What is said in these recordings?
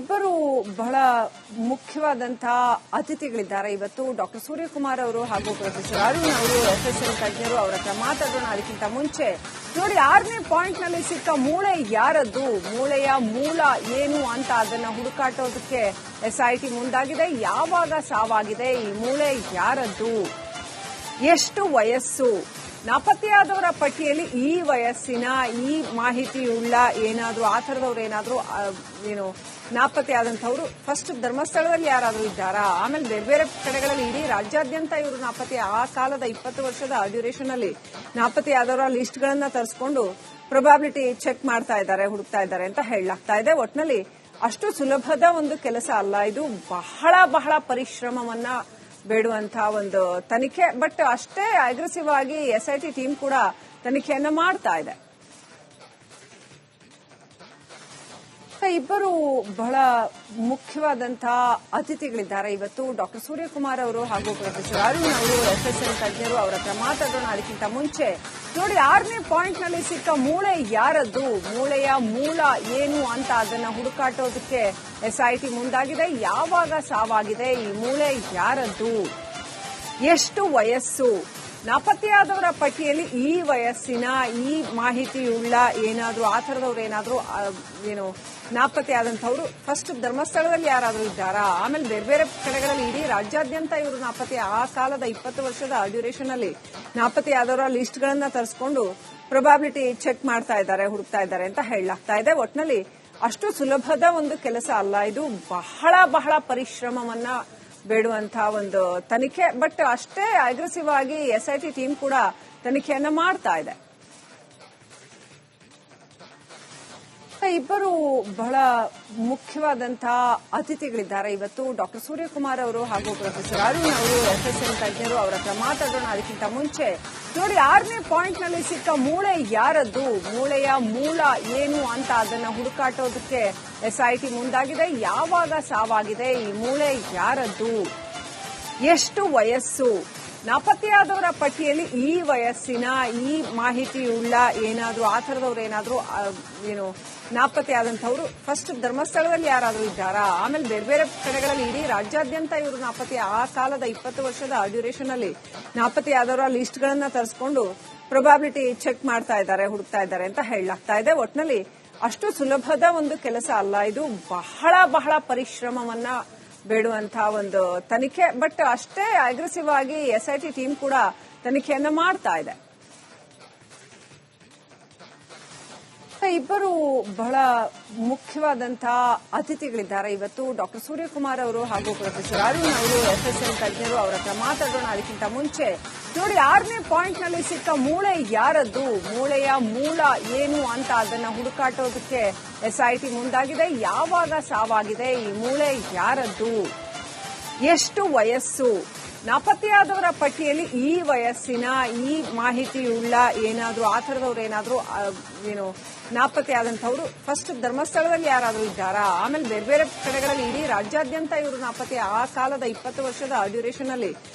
ಇಬ್ಬರು ಬಹಳ ಮುಖ್ಯವಾದಂತಹ ಅತಿಥಿಗಳಿದ್ದಾರೆ ಇವತ್ತು. ಡಾಕ್ಟರ್ ಸೂರ್ಯಕುಮಾರ್ ಅವರು ಹಾಗೂ ಪ್ರೊಫೆಸರ್ ಅರುಣ್ ಅವರು ಎಫ್ಎಸ್ಎಲ್ ತಜ್ಞರು. ಅವರ ಹತ್ರ ಮಾತಾಡೋಣ. ಅದಕ್ಕಿಂತ ಮುಂಚೆ ನೋಡಿ, 6ನೇ ಪಾಯಿಂಟ್ ನಲ್ಲಿ ಸಿಕ್ಕ ಮೂಳೆ ಯಾರದ್ದು, ಮೂಳೆಯ ಮೂಲ ಏನು ಅಂತ ಅದನ್ನ ಹುಡುಕಾಟೋದಕ್ಕೆ ಎಸ್ಐಟಿ ಮುಂದಾಗಿದೆ. ಯಾವಾಗ ಸಾವಾಗಿದೆ, ಈ ಮೂಳೆ ಯಾರದ್ದು, ಎಷ್ಟು ವಯಸ್ಸು, ನಾಪತ್ತೆಯಾದವರ ಪಟ್ಟಿಯಲ್ಲಿ ಈ ವಯಸ್ಸಿನ ಈ ಮಾಹಿತಿಯುಳ್ಳ ಏನಾದ್ರೂ ಆ ಥರದವ್ರು ಏನಾದ್ರೂ ನಾಪತ್ತೆಯಾದಂಥವ್ರು ಫಸ್ಟ್ ಧರ್ಮಸ್ಥಳದಲ್ಲಿ ಯಾರಾದ್ರೂ ಇದ್ದಾರಾ, ಆಮೇಲೆ ಬೇರೆ ಬೇರೆ ಕಡೆಗಳಲ್ಲಿ ಇಡೀ ರಾಜ್ಯಾದ್ಯಂತ ಇವರು ನಾಪತ್ತೆ, ಆ ಕಾಲದ 20 ವರ್ಷದ ಡ್ಯೂರೇಷನ್ ಅಲ್ಲಿ ನಾಪತ್ತೆಯಾದವರ ಲಿಸ್ಟ್ ಗಳನ್ನ ತರಿಸ್ಕೊಂಡು ಪ್ರೊಬಾಬಿಲಿಟಿ ಚೆಕ್ ಮಾಡ್ತಾ ಇದ್ದಾರೆ, ಹುಡುಕ್ತಾ ಇದ್ದಾರೆ ಅಂತ ಹೇಳಲಾಗ್ತಾ ಇದೆ. ಒಟ್ನಲ್ಲಿ ಅಷ್ಟು ಸುಲಭದ ಒಂದು ಕೆಲಸ ಅಲ್ಲ ಇದು. ಬಹಳ ಬಹಳ ಪರಿಶ್ರಮವನ್ನ ಬೇಡುವಂತಹ ಒಂದು ತನಿಖೆ. ಬಟ್ ಅಷ್ಟೇ ಅಗ್ರೆಸಿವ್ ಆಗಿ ಎಸ್ಐಟಿ ಟೀಮ್ ಕೂಡ ತನಿಖೆಯನ್ನ ಮಾಡ್ತಾ ಇದೆ. ಇಬ್ಬರು ಬಹಳ ಮುಖ್ಯವಾದಂತಹ ಅತಿಥಿಗಳಿದ್ದಾರೆ ಇವತ್ತು. ಡಾಕ್ಟರ್ ಸೂರ್ಯಕುಮಾರ್ ಅವರು ಹಾಗೂ ಪ್ರೊಫೆಸರ್ ಅರುಣ್ ಅವರು ಎಫ್ಎಸ್ಎಲ್ ತಜ್ಞರು. ಅವರ ಹತ್ರ ಮಾತಾಡೋಣ. ಅದಕ್ಕಿಂತ ಮುಂಚೆ ನೋಡಿ, 6ನೇ ಪಾಯಿಂಟ್ ನಲ್ಲಿ ಸಿಕ್ಕ ಮೂಳೆ ಯಾರದ್ದು, ಮೂಳೆಯ ಮೂಲ ಏನು ಅಂತ ಅದನ್ನ ಹುಡುಕಾಟೋದಕ್ಕೆ ಎಸ್ಐಟಿ ಮುಂದಾಗಿದೆ. ಯಾವಾಗ ಸಾವಾಗಿದೆ, ಈ ಮೂಳೆ ಯಾರದ್ದು, ಎಷ್ಟು ವಯಸ್ಸು, ನಾಪತ್ತೆಯಾದವರ ಪಟ್ಟಿಯಲ್ಲಿ ಈ ವಯಸ್ಸಿನ ಈ ಮಾಹಿತಿಯುಳ್ಳ ಏನಾದ್ರೂ ಆ ಥರದವ್ರು ಏನಾದ್ರೂ ನಾಪತ್ತೆಯಾದಂಥವ್ರು ಫಸ್ಟ್ ಧರ್ಮಸ್ಥಳದಲ್ಲಿ ಯಾರಾದ್ರೂ ಇದ್ದಾರಾ, ಆಮೇಲೆ ಬೇರೆ ಬೇರೆ ಕಡೆಗಳಲ್ಲಿ ಇಡೀ ರಾಜ್ಯಾದ್ಯಂತ ಇವರು ನಾಪತ್ತೆ, ಆ ಕಾಲದ 20 ವರ್ಷದ ಡ್ಯೂರೇಷನ್ ಅಲ್ಲಿ ನಾಪತ್ತೆಯಾದವರ ಲಿಸ್ಟ್ ಗಳನ್ನ ತರಿಸ್ಕೊಂಡು ಪ್ರೊಬಾಬಿಲಿಟಿ ಚೆಕ್ ಮಾಡ್ತಾ ಇದ್ದಾರೆ, ಹುಡುಕ್ತಾ ಇದ್ದಾರೆ ಅಂತ ಹೇಳಲಾಗ್ತಾ ಇದೆ. ಒಟ್ನಲ್ಲಿ ಅಷ್ಟು ಸುಲಭದ ಒಂದು ಕೆಲಸ ಅಲ್ಲ ಇದು. ಬಹಳ ಬಹಳ ಪರಿಶ್ರಮವನ್ನ ಬೇಡುವಂತಹ ಒಂದು ತನಿಖೆ. ಬಟ್ ಅಷ್ಟೇ ಅಗ್ರೆಸಿವ್ ಆಗಿ ಎಸ್ಐಟಿ ಟೀಮ್ ಕೂಡ ತನಿಖೆಯನ್ನ ಮಾಡ್ತಾ ಇದೆ. ಇಬ್ಬರು ಬಹಳ ಮುಖ್ಯವಾದಂತಹ ಅತಿಥಿಗಳಿದ್ದಾರೆ ಇವತ್ತು. ಡಾಕ್ಟರ್ ಸೂರ್ಯಕುಮಾರ್ ಅವರು ಹಾಗೂ ಪ್ರೊಫೆಸರ್ ಅರುಣ್ ಅವರು ಎಫ್ಎಸ್ಎಲ್ ತಜ್ಞರು. ಅವರ ಹತ್ರ ಮಾತಾಡೋಣ. ಅದಕ್ಕಿಂತ ಮುಂಚೆ ನೋಡಿ, 6ನೇ ಪಾಯಿಂಟ್ ನಲ್ಲಿ ಸಿಕ್ಕ ಮೂಳೆ ಯಾರದ್ದು, ಮೂಳೆಯ ಮೂಲ ಏನು ಅಂತ ಅದನ್ನ ಹುಡುಕಾಟೋದಕ್ಕೆ ಎಸ್ಐಟಿ ಮುಂದಾಗಿದೆ. ಯಾವಾಗ ಸಾವಾಗಿದೆ, ಈ ಮೂಳೆ ಯಾರದ್ದು, ಎಷ್ಟು ವಯಸ್ಸು, ನಾಪತ್ತೆಯಾದವರ ಪಟ್ಟಿಯಲ್ಲಿ ಈ ವಯಸ್ಸಿನ ಈ ಮಾಹಿತಿಯುಳ್ಳ ಏನಾದ್ರೂ ಆ ಥರದವ್ರು ಏನಾದ್ರೂ ನಾಪತ್ತೆಯಾದಂಥವ್ರು ಫಸ್ಟ್ ಧರ್ಮಸ್ಥಳದಲ್ಲಿ ಯಾರಾದ್ರೂ ಇದ್ದಾರಾ, ಆಮೇಲೆ ಬೇರೆ ಬೇರೆ ಕಡೆಗಳಲ್ಲಿ ಇಡೀ ರಾಜ್ಯಾದ್ಯಂತ ಇವರು ನಾಪತ್ತೆ, ಆ ಕಾಲದ 20 ವರ್ಷದ ಡ್ಯೂರೇಷನ್ ಅಲ್ಲಿ ನಾಪತ್ತೆಯಾದವರ ಲಿಸ್ಟ್ ಗಳನ್ನ ತರಿಸ್ಕೊಂಡು ಪ್ರೊಬಾಬಿಲಿಟಿ ಚೆಕ್ ಮಾಡ್ತಾ ಇದ್ದಾರೆ, ಹುಡುಕ್ತಾ ಇದ್ದಾರೆ ಅಂತ ಹೇಳಲಾಗ್ತಾ ಇದೆ. ಒಟ್ನಲ್ಲಿ ಅಷ್ಟು ಸುಲಭದ ಒಂದು ಕೆಲಸ ಅಲ್ಲ ಇದು. ಬಹಳ ಬಹಳ ಪರಿಶ್ರಮವನ್ನ ಬೇಡುವಂತಹ ಒಂದು ತನಿಖೆ. ಬಟ್ ಅಷ್ಟೇ ಅಗ್ರೆಸಿವ್ ಆಗಿ ಎಸ್ಐಟಿ ಟೀಮ್ ಕೂಡ ತನಿಖೆಯನ್ನ ಮಾಡ್ತಾ ಇದೆ. ಇಬ್ಬರು ಬಹಳ ಮುಖ್ಯವಾದಂತಹ ಅತಿಥಿಗಳಿದ್ದಾರೆ ಇವತ್ತು. ಡಾಕ್ಟರ್ ಸೂರ್ಯಕುಮಾರ್ ಅವರು ಹಾಗೂ ಪ್ರೊಫೆಸರ್ ಅರುಣ್ ಅವರು ಎಫ್ಎಸ್ಎಲ್ ತಜ್ಞರು. ಅವರ ಹತ್ರ ಮಾತಾಡೋಣ. ಅದಕ್ಕಿಂತ ಮುಂಚೆ ನೋಡಿ, 6ನೇ ಪಾಯಿಂಟ್ ನಲ್ಲಿ ಸಿಕ್ಕ ಮೂಳೆ ಯಾರದ್ದು, ಮೂಳೆಯ ಮೂಲ ಏನು ಅಂತ ಅದನ್ನ ಹುಡುಕಾಟೋದಕ್ಕೆ ಎಸ್ಐಟಿ ಮುಂದಾಗಿದೆ. ಯಾವಾಗ ಸಾವಾಗಿದೆ, ಈ ಮೂಳೆ ಯಾರದ್ದು, ಎಷ್ಟು ವಯಸ್ಸು, ನಾಪತ್ತೆಯಾದವರ ಪಟ್ಟಿಯಲ್ಲಿ ಈ ವಯಸ್ಸಿನ ಈ ಮಾಹಿತಿಯುಳ್ಳ ಏನಾದ್ರೂ ಆ ಥರದವ್ರು ಏನಾದ್ರೂ ನಾಪತ್ತೆಯಾದಂಥವ್ರು ಫಸ್ಟ್ ಧರ್ಮಸ್ಥಳದಲ್ಲಿ ಯಾರಾದ್ರೂ ಇದ್ದಾರಾ, ಆಮೇಲೆ ಬೇರೆ ಬೇರೆ ಕಡೆಗಳಲ್ಲಿ ಇಡೀ ರಾಜ್ಯಾದ್ಯಂತ ಇವರು ನಾಪತ್ತೆ, ಆ ಕಾಲದ 20 ವರ್ಷದ ಡ್ಯೂರೇಷನ್ ಅಲ್ಲಿ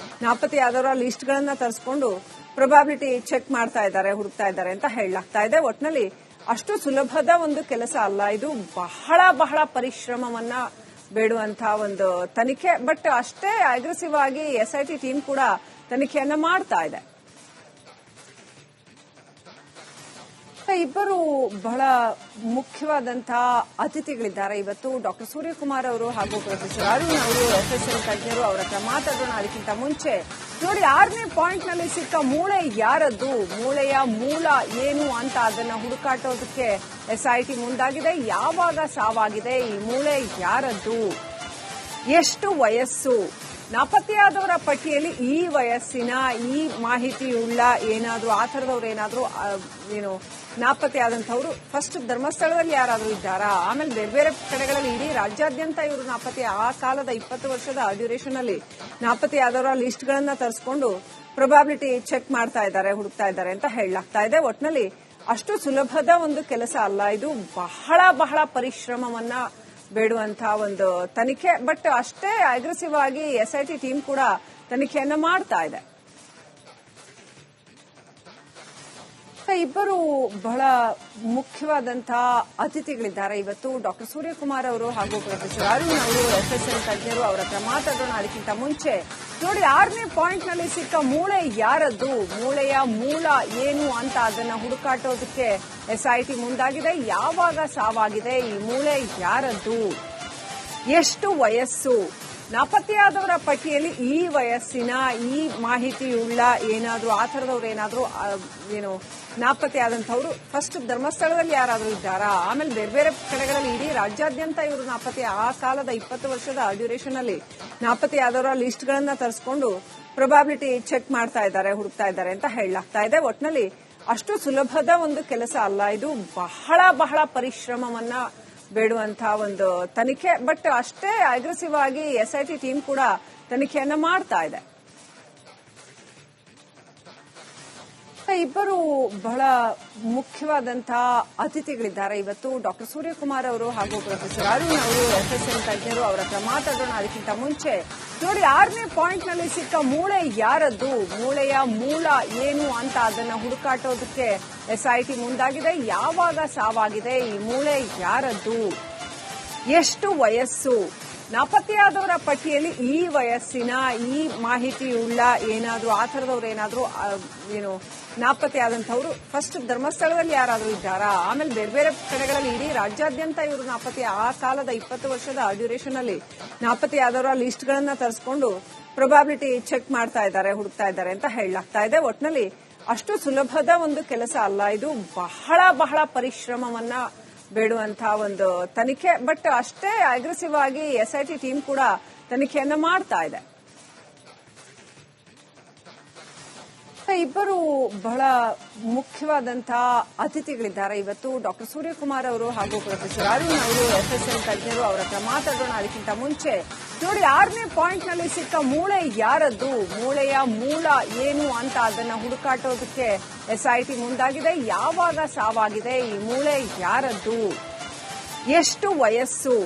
ನಾಪತ್ತೆಯಾದವರ ಲಿಸ್ಟ್ ಗಳನ್ನ ತರಿಸ್ಕೊಂಡು ಪ್ರೊಬಾಬಿಲಿಟಿ ಚೆಕ್ ಮಾಡ್ತಾ ಇದ್ದಾರೆ, ಹುಡುಕ್ತಾ ಇದ್ದಾರೆ ಅಂತ ಹೇಳಲಾಗ್ತಾ ಇದೆ. ಒಟ್ನಲ್ಲಿ ಅಷ್ಟು ಸುಲಭದ ಒಂದು ಕೆಲಸ ಅಲ್ಲ ಇದು. ಬಹಳ ಬಹಳ ಪರಿಶ್ರಮವನ್ನ ಬೇಡುವಂತಹ ಒಂದು ತನಿಖೆ. ಬಟ್ ಅಷ್ಟೇ ಅಗ್ರೆಸಿವ್ ಆಗಿ ಎಸ್ಐಟಿ ಟೀಮ್ ಕೂಡ ತನಿಖೆಯನ್ನ ಮಾಡ್ತಾ ಇದೆ. ಇಬ್ಬರು ಬಹಳ ಮುಖ್ಯವಾದಂತಹ ಅತಿಥಿಗಳಿದ್ದಾರೆ ಇವತ್ತು. ಡಾಕ್ಟರ್ ಸೂರ್ಯಕುಮಾರ್ ಅವರು ಹಾಗೂ ಪ್ರೊಫೆಸರ್ ಅರುಣ್ ಅವರು ಎಫ್ಎಸ್ಎಲ್ ತಜ್ಞರು. ಅವರ ಹತ್ರ ಮಾತಾಡೋಣ. ಅದಕ್ಕಿಂತ ಮುಂಚೆ ನೋಡಿ, 6ನೇ ಪಾಯಿಂಟ್ ನಲ್ಲಿ ಸಿಕ್ಕ ಮೂಳೆ ಯಾರದ್ದು, ಮೂಳೆಯ ಮೂಲ ಏನು ಅಂತ ಅದನ್ನ ಹುಡುಕಾಟೋದಕ್ಕೆ ಎಸ್ಐಟಿ ಮುಂದಾಗಿದೆ. ಯಾವಾಗ ಸಾವಾಗಿದೆ, ಈ ಮೂಳೆ ಯಾರದ್ದು, ಎಷ್ಟು ವಯಸ್ಸು, ನಾಪತ್ತೆಯಾದವರ ಪಟ್ಟಿಯಲ್ಲಿ ಈ ವಯಸ್ಸಿನ ಈ ಮಾಹಿತಿಯುಳ್ಳ ಏನಾದ್ರೂ ಆ ಥರದವ್ರು ಏನಾದ್ರೂ ನಾಪತ್ತೆಯಾದಂಥವ್ರು ಫಸ್ಟ್ ಧರ್ಮಸ್ಥಳದಲ್ಲಿ ಯಾರಾದ್ರೂ ಇದ್ದಾರಾ, ಆಮೇಲೆ ಬೇರೆ ಬೇರೆ ಕಡೆಗಳಲ್ಲಿ ಇಡೀ ರಾಜ್ಯಾದ್ಯಂತ ಇವರು ನಾಪತ್ತೆ, ಆ ಕಾಲದ 20 ವರ್ಷದ ಡ್ಯೂರೇಷನ್ ಅಲ್ಲಿ ನಾಪತ್ತೆಯಾದವರ ಲಿಸ್ಟ್ ಗಳನ್ನ ತರಿಸ್ಕೊಂಡು ಪ್ರೊಬಾಬಿಲಿಟಿ ಚೆಕ್ ಮಾಡ್ತಾ ಇದ್ದಾರೆ, ಹುಡುಕ್ತಾ ಇದ್ದಾರೆ ಅಂತ ಹೇಳಲಾಗ್ತಾ ಇದೆ. ಒಟ್ನಲ್ಲಿ ಅಷ್ಟು ಸುಲಭದ ಒಂದು ಕೆಲಸ ಅಲ್ಲ ಇದು. ಬಹಳ ಬಹಳ ಪರಿಶ್ರಮವನ್ನ ಬೇಡುವಂತಹ ಒಂದು ತನಿಖೆ. ಬಟ್ ಅಷ್ಟೇ ಅಗ್ರೆಸಿವ್ ಆಗಿ ಎಸ್ಐಟಿ ಟೀಮ್ ಕೂಡ ತನಿಖೆಯನ್ನ ಮಾಡ್ತಾ ಇದೆ. ಇಬ್ಬರು ಬಹಳ ಮುಖ್ಯವಾದಂತಹ ಅತಿಥಿಗಳಿದ್ದಾರೆ ಇವತ್ತು. ಡಾಕ್ಟರ್ ಸೂರ್ಯಕುಮಾರ್ ಅವರು ಹಾಗೂ ಪ್ರೊಫೆಸರ್ ಅರುಣ್ ಅವರು ಎಫ್ಎಸ್ಎಲ್ ತಜ್ಞರು. ಅವರ ಹತ್ರ ಮಾತಾಡೋಣ. ಅದಕ್ಕಿಂತ ಮುಂಚೆ ನೋಡಿ, 6ನೇ ಪಾಯಿಂಟ್ ನಲ್ಲಿ ಸಿಕ್ಕ ಮೂಳೆ ಯಾರದ್ದು, ಮೂಳೆಯ ಮೂಲ ಏನು ಅಂತ ಅದನ್ನ ಹುಡುಕಾಟೋದಕ್ಕೆ ಎಸ್ಐಟಿ ಮುಂದಾಗಿದೆ. ಯಾವಾಗ ಸಾವಾಗಿದೆ, ಈ ಮೂಳೆ ಯಾರದ್ದು, ಎಷ್ಟು ವಯಸ್ಸು, ನಾಪತ್ತೆಯಾದವರ ಪಟ್ಟಿಯಲ್ಲಿ ಈ ವಯಸ್ಸಿನ ಈ ಮಾಹಿತಿಯುಳ್ಳ ಏನಾದ್ರೂ ಆ ಥರದವ್ರು ಏನಾದ್ರೂ ನಾಪತ್ತೆಯಾದಂಥವ್ರು ಫಸ್ಟ್ ಧರ್ಮಸ್ಥಳದಲ್ಲಿ ಯಾರಾದ್ರೂ ಇದ್ದಾರಾ, ಆಮೇಲೆ ಬೇರೆ ಬೇರೆ ಕಡೆಗಳಲ್ಲಿ ಇಡೀ ರಾಜ್ಯಾದ್ಯಂತ ಇವರು ನಾಪತ್ತೆ, ಆ ಕಾಲದ 20 ವರ್ಷದ ಡ್ಯೂರೇಷನ್ ಅಲ್ಲಿ ನಾಪತ್ತೆಯಾದವರ ಲಿಸ್ಟ್ ಗಳನ್ನ ತರಿಸ್ಕೊಂಡು ಪ್ರೊಬಾಬಿಲಿಟಿ ಚೆಕ್ ಮಾಡ್ತಾ ಇದ್ದಾರೆ, ಹುಡುಕ್ತಾ ಇದ್ದಾರೆ ಅಂತ ಹೇಳಲಾಗ್ತಾ ಇದೆ. ಒಟ್ನಲ್ಲಿ ಅಷ್ಟು ಸುಲಭದ ಒಂದು ಕೆಲಸ ಅಲ್ಲ ಇದು. ಬಹಳ ಬಹಳ ಪರಿಶ್ರಮವನ್ನ ಬೇಡುವಂತಹ ಒಂದು ತನಿಖೆ. ಬಟ್ ಅಷ್ಟೇ ಅಗ್ರೆಸಿವ್ ಆಗಿ ಎಸ್ಐಟಿ ಟೀಮ್ ಕೂಡ ತನಿಖೆಯನ್ನ ಮಾಡ್ತಾ ಇದೆ. ಇಬ್ಬರು ಬಹಳ ಮುಖ್ಯವಾದಂತಹ ಅತಿಥಿಗಳಿದ್ದಾರೆ ಇವತ್ತು. ಡಾಕ್ಟರ್ ಸೂರ್ಯಕುಮಾರ್ ಅವರು ಹಾಗೂ ಪ್ರೊಫೆಸರ್ ಅರುಣ್ ಅವರು ಎಫ್ಎಸ್ಎಲ್ ತಜ್ಞರು. ಅವರ ಹತ್ರ ಮಾತಾಡೋಣ. ಅದಕ್ಕಿಂತ ಮುಂಚೆ ನೋಡಿ, 6ನೇ ಪಾಯಿಂಟ್ ನಲ್ಲಿ ಸಿಕ್ಕ ಮೂಳೆ ಯಾರದ್ದು, ಮೂಳೆಯ ಮೂಲ ಏನು ಅಂತ ಅದನ್ನ ಹುಡುಕಾಟೋದಕ್ಕೆ ಎಸ್ಐಟಿ ಮುಂದಾಗಿದೆ. ಯಾವಾಗ ಸಾವಾಗಿದೆ, ಈ ಮೂಳೆ ಯಾರದ್ದು, ಎಷ್ಟು ವಯಸ್ಸು, ನಾಪತ್ತೆಯಾದವರ ಪಟ್ಟಿಯಲ್ಲಿ ಈ ವಯಸ್ಸಿನ ಈ ಮಾಹಿತಿಯುಳ್ಳ ಏನಾದ್ರೂ ಆ ಥರದವ್ರು ಏನಾದ್ರೂ ನಾಪತ್ತೆಯಾದಂಥವ್ರು ಫಸ್ಟ್ ಧರ್ಮಸ್ಥಳದಲ್ಲಿ ಯಾರಾದ್ರೂ ಇದ್ದಾರಾ, ಆಮೇಲೆ ಬೇರೆ ಬೇರೆ ಕಡೆಗಳಲ್ಲಿ ಇಡೀ ರಾಜ್ಯಾದ್ಯಂತ ಇವರು ನಾಪತ್ತೆ, ಆ ಕಾಲದ 20 ವರ್ಷದ ಡ್ಯೂರೇಷನ್ ಅಲ್ಲಿ ನಾಪತ್ತೆಯಾದವರ ಲಿಸ್ಟ್ ಗಳನ್ನ ತರಿಸ್ಕೊಂಡು ಪ್ರೊಬಾಬಿಲಿಟಿ ಚೆಕ್ ಮಾಡ್ತಾ ಇದ್ದಾರೆ, ಹುಡುಕ್ತಾ ಇದ್ದಾರೆ ಅಂತ ಹೇಳಲಾಗ್ತಾ ಇದೆ. ಒಟ್ನಲ್ಲಿ ಅಷ್ಟು ಸುಲಭದ ಒಂದು ಕೆಲಸ ಅಲ್ಲ ಇದು. ಬಹಳ ಬಹಳ ಪರಿಶ್ರಮವನ್ನ ಬೇಡುವಂತಹ ಒಂದು ತನಿಖೆ. ಬಟ್ ಅಷ್ಟೇ ಅಗ್ರೆಸಿವ್ ಆಗಿ ಎಸ್ಐಟಿ ಟೀಮ್ ಕೂಡ ತನಿಖೆಯನ್ನ ಮಾಡ್ತಾ ಇದೆ. ಇಬ್ಬರು ಬಹಳ ಮುಖ್ಯವಾದಂತಹ ಅತಿಥಿಗಳಿದ್ದಾರೆ ಇವತ್ತು. ಡಾಕ್ಟರ್ ಸೂರ್ಯಕುಮಾರ್ ಅವರು ಹಾಗೂ ಪ್ರೊಫೆಸರ್ ಅರುಣ್ ಅವರು ಎಫ್ಎಸ್ಎಲ್ ತಜ್ಞರು. ಅವರ ಹತ್ರ ಮಾತಾಡೋಣ. ಅದಕ್ಕಿಂತ ಮುಂಚೆ ನೋಡಿ, 6ನೇ ಪಾಯಿಂಟ್ ನಲ್ಲಿ ಸಿಕ್ಕ ಮೂಳೆ ಯಾರದ್ದು, ಮೂಳೆಯ ಮೂಲ ಏನು ಅಂತ ಅದನ್ನ ಹುಡುಕಾಟೋದಕ್ಕೆ ಎಸ್ಐಟಿ ಮುಂದಾಗಿದೆ. ಯಾವಾಗ ಸಾವಾಗಿದೆ, ಈ ಮೂಳೆ ಯಾರದ್ದು, ಎಷ್ಟು ವಯಸ್ಸು,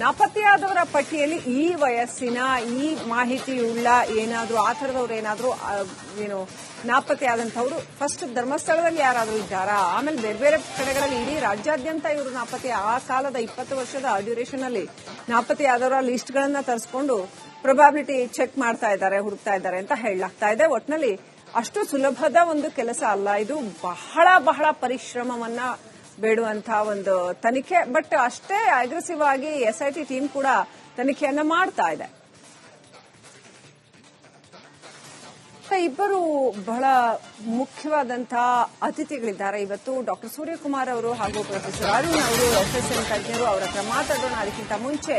ನಾಪತ್ತೆಯಾದವರ ಪಟ್ಟಿಯಲ್ಲಿ ಈ ವಯಸ್ಸಿನ ಈ ಮಾಹಿತಿಯುಳ್ಳ ಏನಾದ್ರೂ ಆ ಥರದವ್ರು ಏನಾದ್ರೂ ನಾಪತ್ತೆಯಾದಂಥವ್ರು ಫಸ್ಟ್ ಧರ್ಮಸ್ಥಳದಲ್ಲಿ ಯಾರಾದ್ರೂ ಇದ್ದಾರಾ, ಆಮೇಲೆ ಬೇರೆ ಬೇರೆ ಕಡೆಗಳಲ್ಲಿ ಇಡೀ ರಾಜ್ಯಾದ್ಯಂತ ಇವರು ನಾಪತ್ತೆ, ಆ ಕಾಲದ 20 ವರ್ಷದ ಡ್ಯೂರೇಷನ್ ಅಲ್ಲಿ ನಾಪತ್ತೆಯಾದವರ ಲಿಸ್ಟ್ ಗಳನ್ನ ತರಿಸ್ಕೊಂಡು ಪ್ರೊಬಾಬಿಲಿಟಿ ಚೆಕ್ ಮಾಡ್ತಾ ಇದ್ದಾರೆ, ಹುಡುಕ್ತಾ ಇದ್ದಾರೆ ಅಂತ ಹೇಳಲಾಗ್ತಾ ಇದೆ. ಒಟ್ನಲ್ಲಿ ಅಷ್ಟು ಸುಲಭದ ಒಂದು ಕೆಲಸ ಅಲ್ಲ ಇದು. ಬಹಳ ಬಹಳ ಪರಿಶ್ರಮವನ್ನ ಬೇಡುವಂತಹ ಒಂದು ತನಿಖೆ. ಬಟ್ ಅಷ್ಟೇ ಅಗ್ರೆಸಿವ್ ಆಗಿ ಎಸ್ಐಟಿ ಟೀಮ್ ಕೂಡ ತನಿಖೆಯನ್ನ ಮಾಡ್ತಾ ಇದೆ. ಇಬ್ಬರು ಬಹಳ ಮುಖ್ಯವಾದಂತಹ ಅತಿಥಿಗಳಿದ್ದಾರೆ ಇವತ್ತು. ಡಾಕ್ಟರ್ ಸೂರ್ಯಕುಮಾರ್ ಅವರು ಹಾಗೂ ಪ್ರೊಫೆಸರ್ ಅರುಣ್ ಅವರು ಎಫ್ಎಸ್ಎಲ್ ತಜ್ಞರು. ಅವರ ಹತ್ರ ಮಾತಾಡೋಣ. ಅದಕ್ಕಿಂತ ಮುಂಚೆ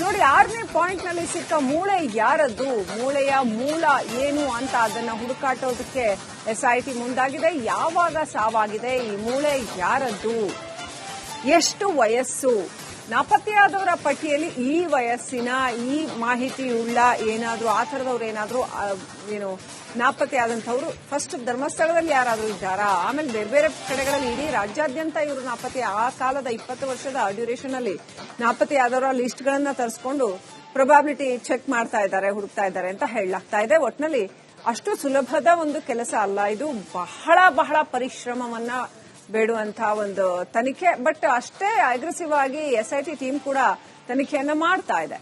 ನೋಡಿ, 6ನೇ ಪಾಯಿಂಟ್ ನಲ್ಲಿ ಸಿಕ್ಕ ಮೂಳೆ ಯಾರದ್ದು, ಮೂಳೆಯ ಮೂಲ ಏನು ಅಂತ ಅದನ್ನ ಹುಡುಕಾಟೋದಕ್ಕೆ ಎಸ್ಐಟಿ ಮುಂದಾಗಿದೆ. ಯಾವಾಗ ಸಾವಾಗಿದೆ, ಈ ಮೂಳೆ ಯಾರದ್ದು, ಎಷ್ಟು ವಯಸ್ಸು, ನಾಪತ್ತೆಯಾದವರ ಪಟ್ಟಿಯಲ್ಲಿ ಈ ವಯಸ್ಸಿನ ಈ ಮಾಹಿತಿಯುಳ್ಳ ಏನಾದ್ರೂ ಆ ಥರದವ್ರು ಏನಾದ್ರೂ ನಾಪತ್ತೆಯಾದಂಥವ್ರು ಫಸ್ಟ್ ಧರ್ಮಸ್ಥಳದಲ್ಲಿ ಯಾರಾದ್ರೂ ಇದ್ದಾರಾ, ಆಮೇಲೆ ಬೇರೆ ಬೇರೆ ಕಡೆಗಳಲ್ಲಿ ಇಡೀ ರಾಜ್ಯಾದ್ಯಂತ ಇವರು ನಾಪತ್ತೆ, ಆ ಕಾಲದ 20 ವರ್ಷದ ಡ್ಯೂರೇಷನ್ ಅಲ್ಲಿ ನಾಪತ್ತೆಯಾದವರ ಲಿಸ್ಟ್ ಗಳನ್ನ ತರಿಸ್ಕೊಂಡು ಪ್ರೊಬಾಬಿಲಿಟಿ ಚೆಕ್ ಮಾಡ್ತಾ ಇದ್ದಾರೆ, ಹುಡುಕ್ತಾ ಇದ್ದಾರೆ ಅಂತ ಹೇಳಲಾಗ್ತಾ ಇದೆ. ಒಟ್ನಲ್ಲಿ ಅಷ್ಟು ಸುಲಭದ ಒಂದು ಕೆಲಸ ಅಲ್ಲ ಇದು. ಬಹಳ ಬಹಳ ಪರಿಶ್ರಮವನ್ನ ಬೇಡುವಂತಹ ಒಂದು ತನಿಖೆ. ಬಟ್ ಅಷ್ಟೇ ಅಗ್ರೆಸಿವ್ ಆಗಿ ಎಸ್ಐಟಿ ಟೀಮ್ ಕೂಡ ತನಿಖೆಯನ್ನ ಮಾಡ್ತಾ ಇದೆ.